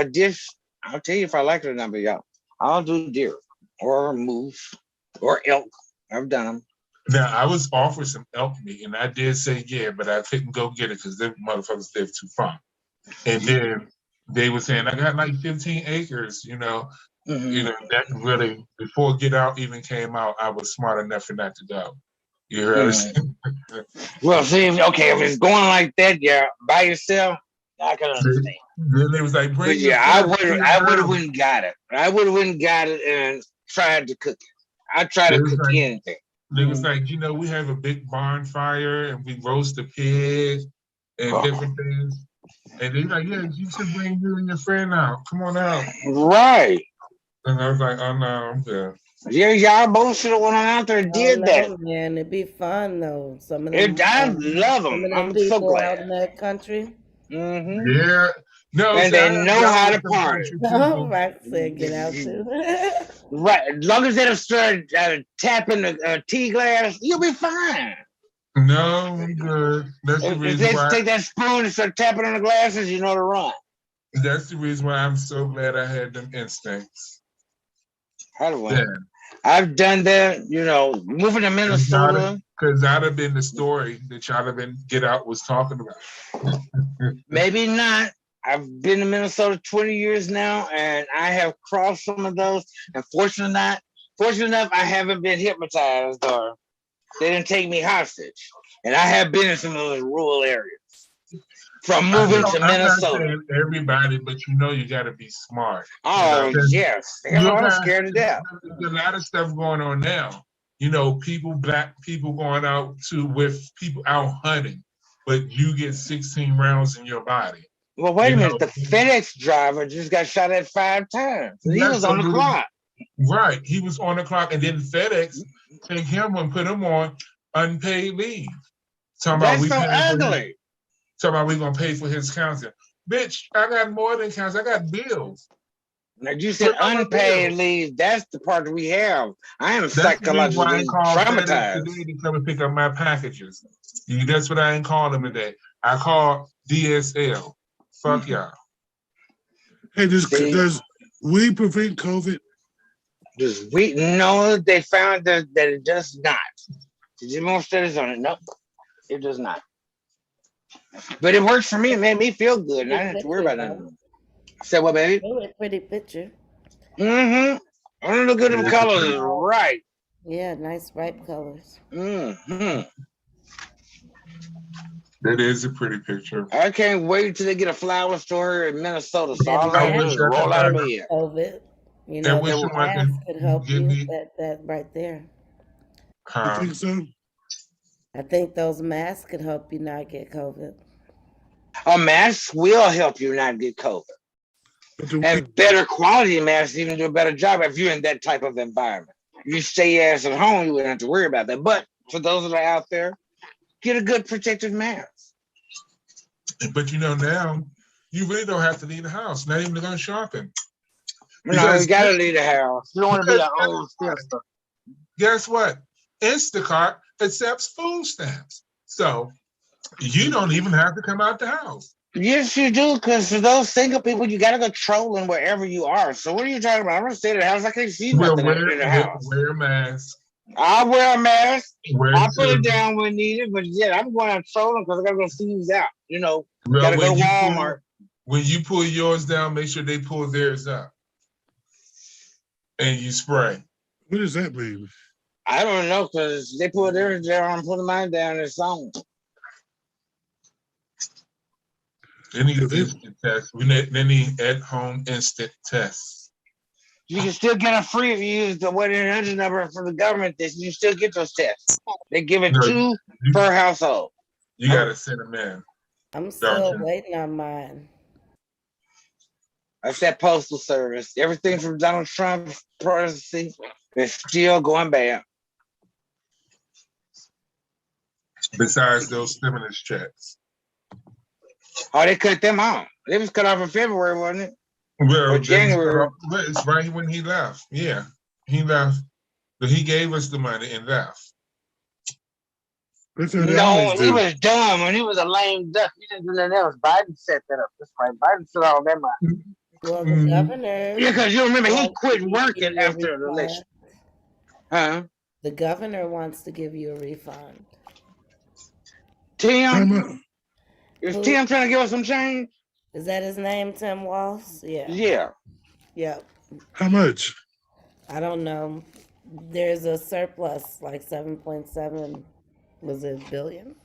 dish. I'll tell you if I like it or not, but yeah, I'll do deer or moose or elk. I've done them. Now, I was offered some elk meat, and I did say yeah, but I couldn't go get it because them motherfuckers live too far. And then they were saying, I got like 15 acres, you know. You know, that really, before Get Out even came out, I was smart enough for not to go. You heard us? Well, see, okay, if it's going like that, yeah, by yourself, I can understand. Then they was like, But yeah, I would have went and got it. I would have went and got it and tried to cook it. I try to cook anything. They was like, you know, we have a big bonfire and we roast a pig and different things. And they like, yeah, you should bring you and your friend out. Come on out. Right. And I was like, oh no, I'm good. Yeah, y'all both should have went on out there and did that. Man, it'd be fun though. Some of them, I love them. I'm so people out glad. in that country. Yeah. No, and they know how to party. Right, said get out too. Right, as long as they don't start tapping the tea glass, you'll be fine. No, I'm good. That's the If reason they why. take that spoon and start tapping on the glasses, you know to run. That's the reason why I'm so glad I had them instincts. How do I? Yeah. I've done that, you know, moving to Minnesota. Because that'd have been the story that y'all have been Get Out was talking about. Maybe not. I've been to Minnesota 20 years now, and I have crossed some of those. And fortunate enough, I haven't been hypnotized or they didn't take me hostage. And I have been in some of those rural areas. From moving to Minnesota. I'm not saying everybody, but you know you got to be smart. Oh, you know, yes. I'm scared to death. There's a lot of stuff going on now. You know, black people going out with people out hunting, but you get 16 rounds in your body. Well, wait a minute. The FedEx driver just got shot at 5 times. He was on the clock. Right. He was on the clock, and then FedEx take him and put him on unpaid leave. That's so ugly. Talking about we're going to pay for his counseling. Bitch, I got more than counseling. I got bills. Now, you said unpaid leave. That's the part that we have. I am psychologically traumatized. Today to come and pick up my packages. That's what I ain't called them today. I called DSL. Fuck y'all. Hey, does weed prevent COVID? No, they found that it does not. Did you do more studies on it? Nope, it does not. But it works for me. It made me feel good, and I didn't have to worry about nothing. Say what, baby? Oh, a pretty picture. I don't look good in colors, right? Yeah, nice ripe colors. That is a pretty picture. I can't wait till they get a flower store in Minnesota. So all I do is roll out of bed. COVID. You And know, wish the him I mask could help give you. me. That right there. You think so? I think those masks could help you not get COVID. A mask will help you not get COVID. But do we, And better quality masks even do a better job if you're in that type of environment. If you stay your ass at home, you wouldn't have to worry about that. But for those that are out there, get a good protective mask. But now you really don't have to leave the house, not even to go shopping. No, Because you gotta leave the house. You don't want to be because an old sister. guess what? Instacart accepts food stamps. So you don't even have to come out the house. Yes, you do, because for those single people, you gotta go trolling wherever you are. So what are you talking about? I'm gonna stay in the house. I can't see Well, nothing in the house. wear a mask. I'll wear a mask. Wear I'll put it the- down when needed, but yeah, I'm going out trolling because I gotta go see who's out. well, Gotta go to Walmart. When you pull yours down, make sure they pull theirs up. And you spray. what does that mean? I don't know, because they put theirs down, I'm putting mine down, it's on. They need Is it- instant tests. They need at-home instant tests. You can still get them free if you use the 1-800 number for the government. You still get those tests. They give it No, 2 per household. You gotta send them in. I'm still Gotcha. waiting on mine. That's that postal service. Everything from Donald Trump's presidency is still going bad. Besides those stimulus checks. Oh, they cut them off. They was cut off in February, wasn't it? Well, Or January. it's right when he left. Yeah, he left. But he gave us the money and left. That's what they No, always he do. was dumb and he was a lame duck. He didn't do nothing else. Biden set that up. That's right. Biden set all that money. Well, the Mhm. governor. Yeah, because you remember he wants quit to working give you a after the refund. election. Huh? The governor wants to give you a refund. How Tim? much? Is Who? Tim trying to give us some change? Is that his name, Tim Walls? Yeah. Yeah. Yep. How much? I don't know. There's a surplus, like 7.7, was it billion?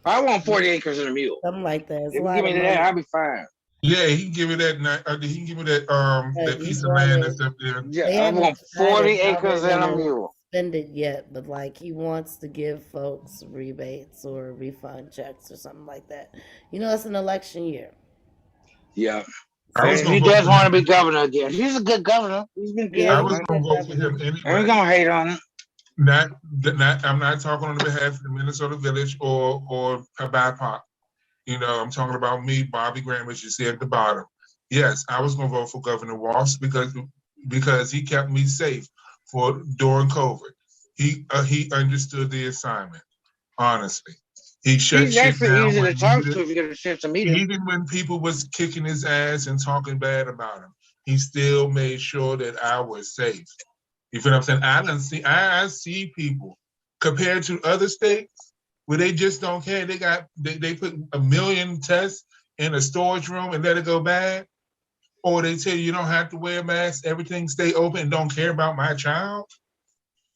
I want 40 acres and a mule. Something like that. It's If a you lot give of me money. that, I'll be fine. Yeah, he can give me that. He can give me that But that piece you of land wanted- that's up there. They Yeah, I haven't want decided 40 how acres they're and a gonna mule. spend it yet, but like he wants to give folks rebates or refund checks or something like that. You know, it's an election year. Yeah. I was And gonna he vote does for want to him. be governor again. He's a good governor. He's been good. Yeah, I he's was a gonna good vote for governor. him I anyway. ain't gonna hate on it. I'm not talking on behalf of the Minnesota Village or a BIPOC. I'm talking about me, Bobby Graham, as you see at the bottom. Yes, I was gonna vote for Governor Walsh because he kept me safe during COVID. He understood the assignment. Honestly, he shut He's shit actually down easy to when talk needed. to if you get a chance to meet him. Even when people was kicking his ass and talking bad about him, he still made sure that I was safe. You feel what I'm saying? I see people compared to other states where they just don't care. They put 1 million tests in a storage room and let it go bad. Or they tell you don't have to wear a mask, everything stay open and don't care about my child.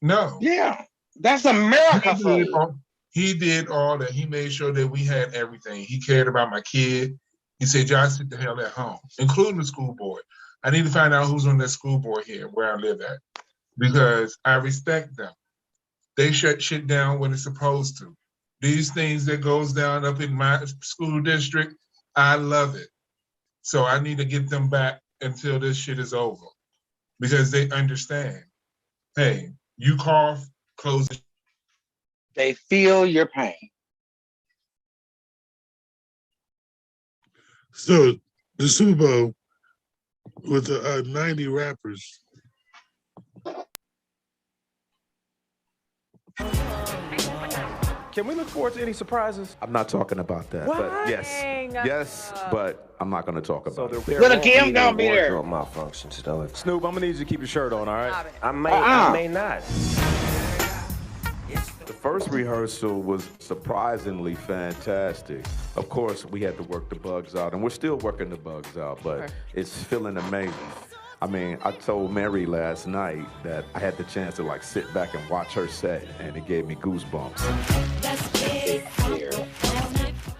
No. Yeah. That's America for you. He did all that. He made sure that we had everything. He cared about my kid. He said, "Y'all sit the hell at home," including the school board. I need to find out who's on that school board here, where I live at, because I respect them. They shut shit down when it's supposed to. These things that goes down up in my school district, I love it. So I need to get them back until this shit is over, because they understand. Hey, you cough, close it. They feel your pain. So the Super Bowl with the 90 rappers. Can we look forward to any surprises? I'm not talking about that. But yes, but I'm not going to talk about it. Little Kim gonna be there. Malfunctions, though. Snoop, I'm gonna need you to keep your shirt on, all right? I may not. The first rehearsal was surprisingly fantastic. Of course, we had to work the bugs out, and we're still working the bugs out, but it's feeling amazing. I mean, I told Mary last night that I had the chance to sit back and watch her set, and it gave me goosebumps.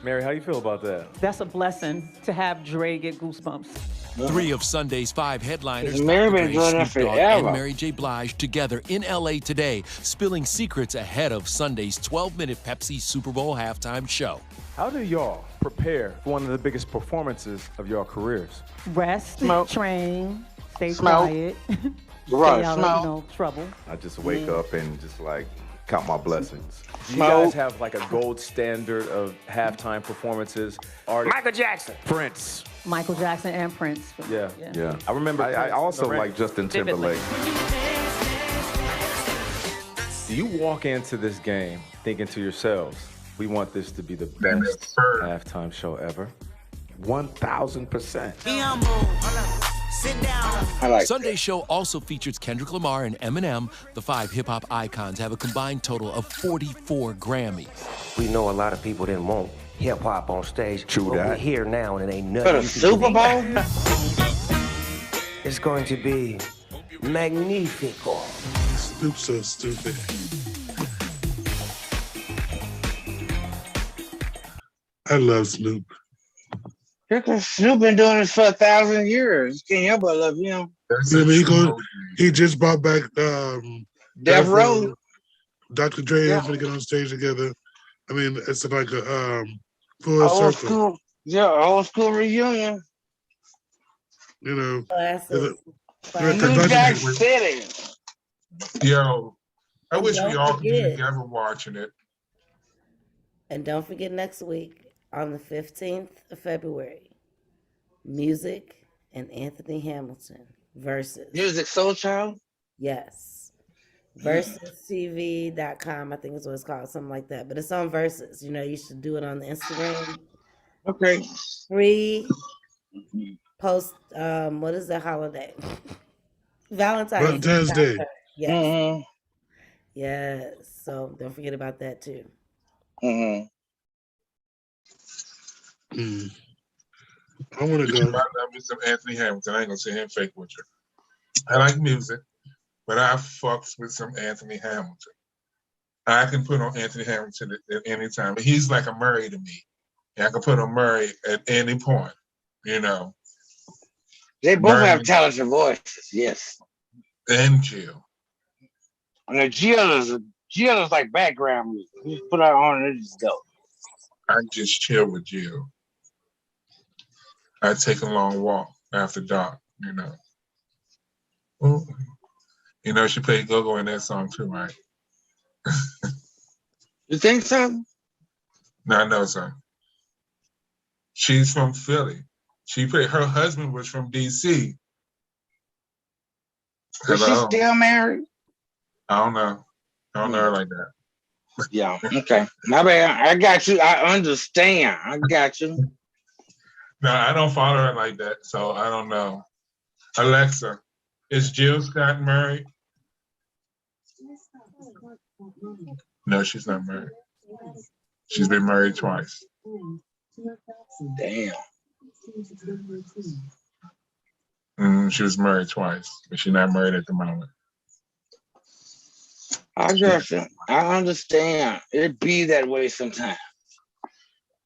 Man, Mary, how you feel about that? That's a blessing to have Dre get goosebumps. 3 of Sunday's 5 headliners, Mary Dr. been Dre, doing that Snoop Dogg, forever. and Mary J. Blige together in L.A. today, spilling secrets ahead of Sunday's 12-minute Pepsi Super Bowl halftime show. How do y'all prepare for one of the biggest performances of your careers? Rest, train, stay Smoke. quiet, Right, stay out smoke. of trouble. I just wake up and just like count my blessings. Do you guys have like a gold standard of halftime performances? Michael Jackson. Prince. Michael Jackson and Prince. Yeah. Yeah. I remember I Prince also in the like Justin Vividly. Timberlake. Do you walk into this game thinking to yourselves, we want this to be the best halftime show ever? 1,000%. I like Sunday's show also features Kendrick Lamar and Eminem. The 5 hip-hop icons have a combined total of 44 Grammys. We know a lot of people didn't want hip hop on stage. True but that. We're here now and it ain't For nothing. the you can Super do. Bowl? It's going to be magnifico. Snoop's so stupid. I love Snoop. Snoop been doing this for 1,000 years. Can't help but love him. That's I a mean, true he just brought back Death Row. Dr. Dre Yeah. is gonna get on stage together. I mean, it's like a full Old circle. school. Yeah, old school reunion. You know, Classic. New Jack City. Yo, I And wish we don't all could be forget- together watching it. And don't forget next week on the 15th of February, Music and Anthony Hamilton versus. Music Soul Child. Yes. VersusTV.com, I think is what it's called, something like that. But it's on Versus. You know, you should do it on the Instagram. Okay. Free post, what is the holiday? Valentine's Day. Yes. Mm-hmm. Yes. So don't forget about that too. Mm-hmm. I want to You go. might love me some Anthony Hamilton. I ain't gonna sit here and fake with you. I like music, but I fucks with some Anthony Hamilton. I can put on Anthony Hamilton at any time. He's like a Murray to me. And I can put on Murray at any point, you know. They both Murray have talented voices, yes. and Jill. And the Jill is like background music. You just put her on and it just go. I just chill with Jill. I take a long walk after dark, you know. Ooh. You know, she played go-go in that song too, right? You think so? No, I know so. She's from Philly. Her husband was from DC. Is she Hello? still married? I don't know. I don't know her like that. Yeah, okay. My bad. I got you. I understand. I got you. No, I don't follow her like that, so I don't know. Alexa, is Jill Scott married? No, she's not married. She's been married twice. Damn. She was married twice, but she's not married at the moment. I got you. I understand. It be that way sometimes.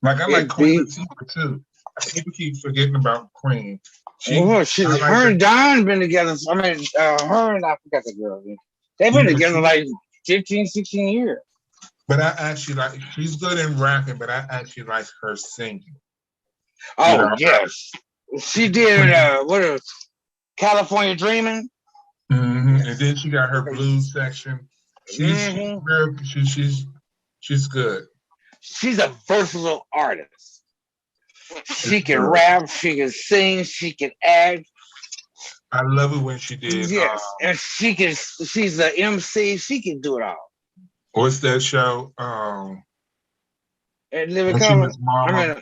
Like I like It Queen be- Latifah too. People keep forgetting about Queen. Her I and Don been together. I mean, her and I forgot the girl. They've been Yeah, together she- like 15, 16 years. But I actually like, she's good in rapping, but I actually like her singing. Oh, You know? yes. She did, California Dreaming? And then she got her blues section. She's good. She's a versatile artist. She can rap, she can sing, she can act. I love it when she did. Yes, and she's an MC, she can do it all. What's that show? And Living When she Color. was Mama.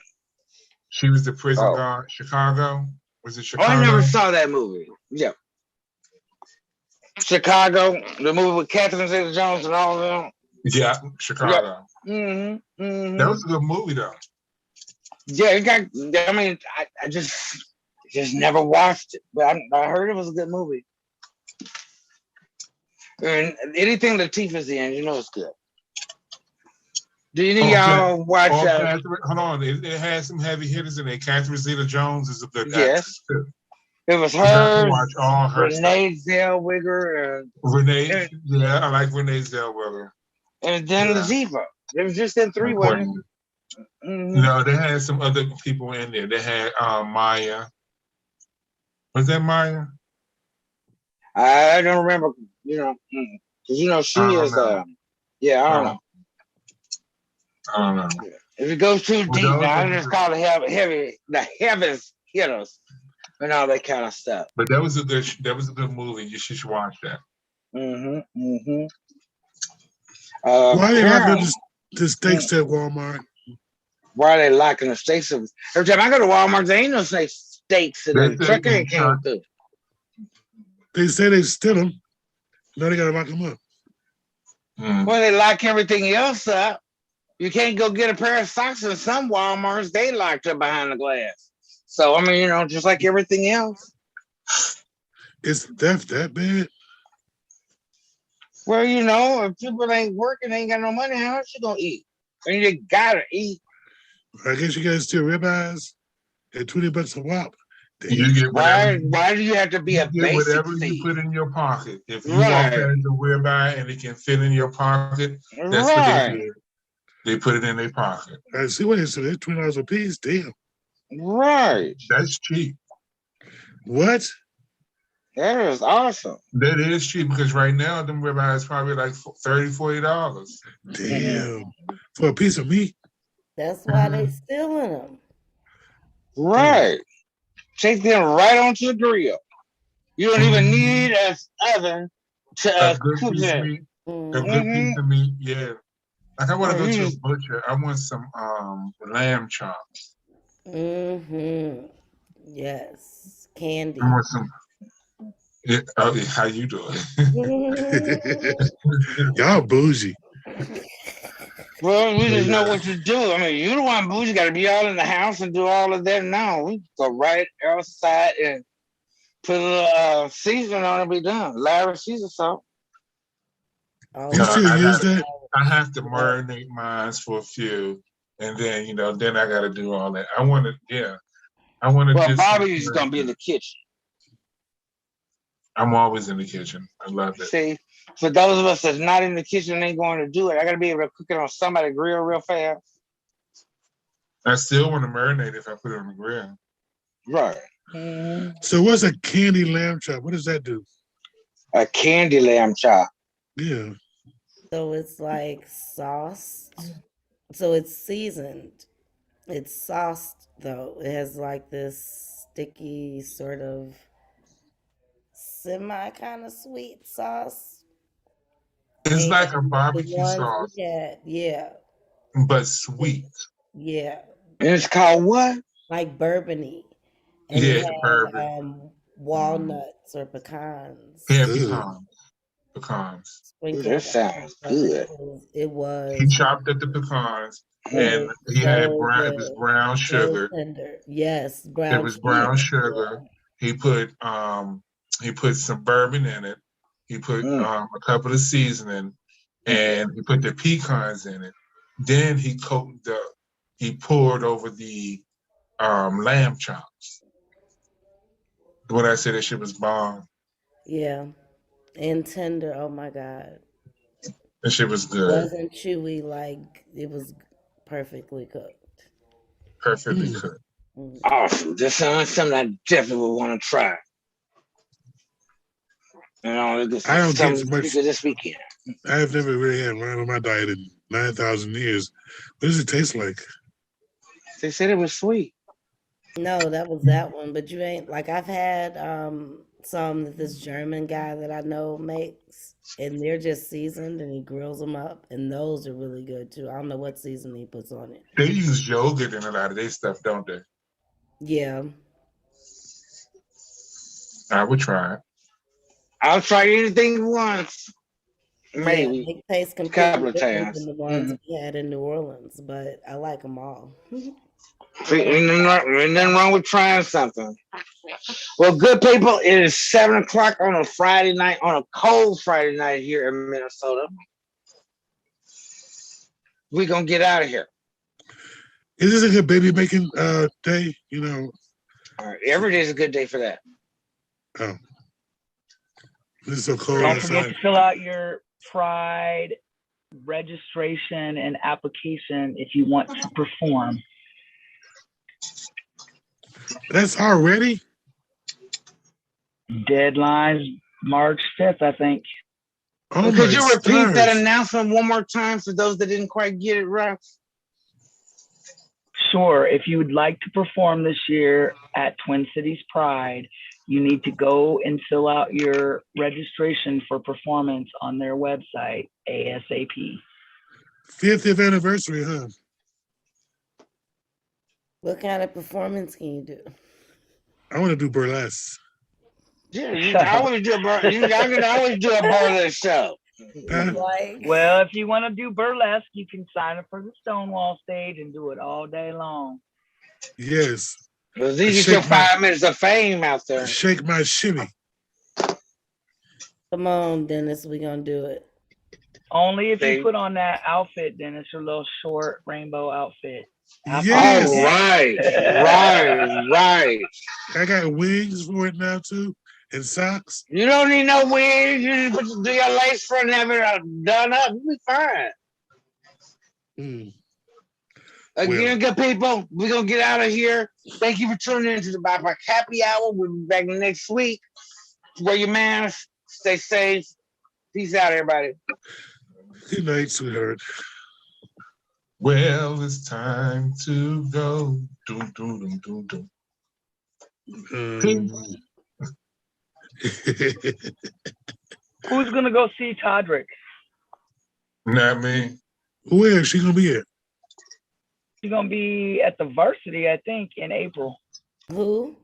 She was the prison guard. Chicago? Was it Oh, Chicago? I never saw that movie. Yeah. Chicago, the movie with Catherine Zeta-Jones and all of them. Yeah, Chicago. That was a good movie though. Yeah, it got. I mean, I just never watched it, but I heard it was a good movie. And anything Latifah's in, you know, it's good. Do you need y'all watch? Hold on, it has some heavy hitters in there. Catherine Zeta-Jones is a good Yes, actress too. it was You have to her, watch all her stuff. Renee Zellweger, Renee, yeah, I like Renee Zellweger. and then Laziva. It was just them three, wasn't it? No, they had some other people in there. They had Maya. Was that Maya? I don't remember. Because she is. Yeah, I don't know. I don't know. If it goes too deep, now I just good. call it the heaviest hitters, and all that kind of stuff. But that was a good movie. You should watch that. Why are they locking the steaks at Walmart? Why are they locking the steaks? Every time I go to Walmart, there ain't no steaks in the truck ain't came through. They say they steal them. Now they gotta lock them up. Well, they lock everything else up. You can't go get a pair of socks in some Walmarts. They locked up behind the glass. So, I mean, just like everything else. Is theft that bad? Well, if people ain't working, they ain't got no money, how else you gonna eat? And you gotta eat. I guess you guys steal ribeyes at $20 a whop. You get why do you have to be a basic whatever thief? you put in your pocket? If you walk past the ribeye and it can fit in your pocket, that's what they did. They put it in their pocket. I see what they said. It's $20 a piece. Damn. Right. That's cheap. What? That is awesome. That is cheap because right now them ribeyes probably like $30, $40. Damn. For a piece of meat. That's why they stealing them. Right. Take them right onto the grill. You don't even need an oven to cook it. A good piece of meat, yeah. Like I want to go to a butcher. I want some lamb chops. Yes. Candy. I want some. Yeah, how you doing? Y'all bougie. Well, we just know what to do. I mean, you don't want bougie. Got to be all in the house and do all of that. No, we go right outside and put a little seasoning on it and be done. Larry Caesar salt. You still use that? I have to marinate mine for a few, and then then I got to do all that. I want to, Well, Bobby's gonna be in the kitchen. I'm always in the kitchen. I love it. See, for those of us that's not in the kitchen ain't going to do it, I got to be able to cook it on somebody's grill real fast. I still want to marinate if I put it on the grill. Right. So what's a candy lamb chop? What does that do? A candy lamb chop. Yeah. So it's like sauced. So it's seasoned. It's sauced though. It has like this sticky sort of semi kind of sweet sauce. It's like a barbecue sauce. Yeah. But sweet. Yeah. And it's called what? Like bourbony. And yeah, it has, bourbon. Walnuts or pecans. Yeah, pecans. Ooh, that sounds good. It was. He chopped up the pecans and he had brown sugar. Tender. Yes, brown. It was brown sugar. He put some bourbon in it. He put a couple of seasoning, and he put the pecans in it. Then he poured over the lamb chops. When I said that shit was bomb. Yeah. And tender. Oh my God. That shit was good. It wasn't chewy, like it was perfectly cooked. Perfectly cooked. Awesome. That sounds something I definitely would want to try. I don't get much this weekend. I've never really had lamb on my diet in 9,000 years. What does it taste like? They said it was sweet. No, that was that one. But you ain't like I've had some that this German guy that I know makes, and they're just seasoned, and he grills them up, and those are really good too. I don't know what seasoning he puts on it. They use yogurt in a lot of their stuff, don't they? Yeah. I would try it. I'll try anything once. Maybe. Yeah, they taste completely different than the ones we had in New Orleans, but I like them all. Ain't nothing wrong with trying something. Well, good people, it is 7:00 on a Friday night, on a cold Friday night here in Minnesota. we gonna get out of here. Is this a good baby making day? You know. All right, every day is a good day for that. Oh. This is so cold Don't forget outside. to fill out your Pride registration and application if you want to perform. That's already? Deadline's March 5th, I think. Oh Could my you repeat that stars. announcement one more time for those that didn't quite get it right? Sure. If you would like to perform this year at Twin Cities Pride, you need to go and fill out your registration for performance on their website, ASAP. 50th anniversary, huh? What kind of performance can you do? I want to do burlesque. Yeah, you can always do a y'all can always do a burlesque show. Like, Well, if you want to do burlesque, you can sign up for the Stonewall stage and do it all day long. Yes. Well, you get your 5 minutes of fame out there. Shake my shimmy. come on, Dennis, we gonna do it. Only if They- you put on that outfit, Dennis, your little short rainbow outfit. Yes. All right, right. I got wings for it now too, and socks. You don't need no wig. You just do your lace front and have it done up. You'll be fine. Mm. Again, good people, we're going to get out of here. Thank you for tuning in to the BIPOC Happy Hour. We'll be back next week. Wear your mask. Stay safe. Peace out, everybody. Good night, sweetheart. Well, it's time to go. Doom, doom, doom, doom, doom. Who's going to go see Todrick? Not me. Where is she gonna be at? She's going to be at the Varsity, I think, in April. Who?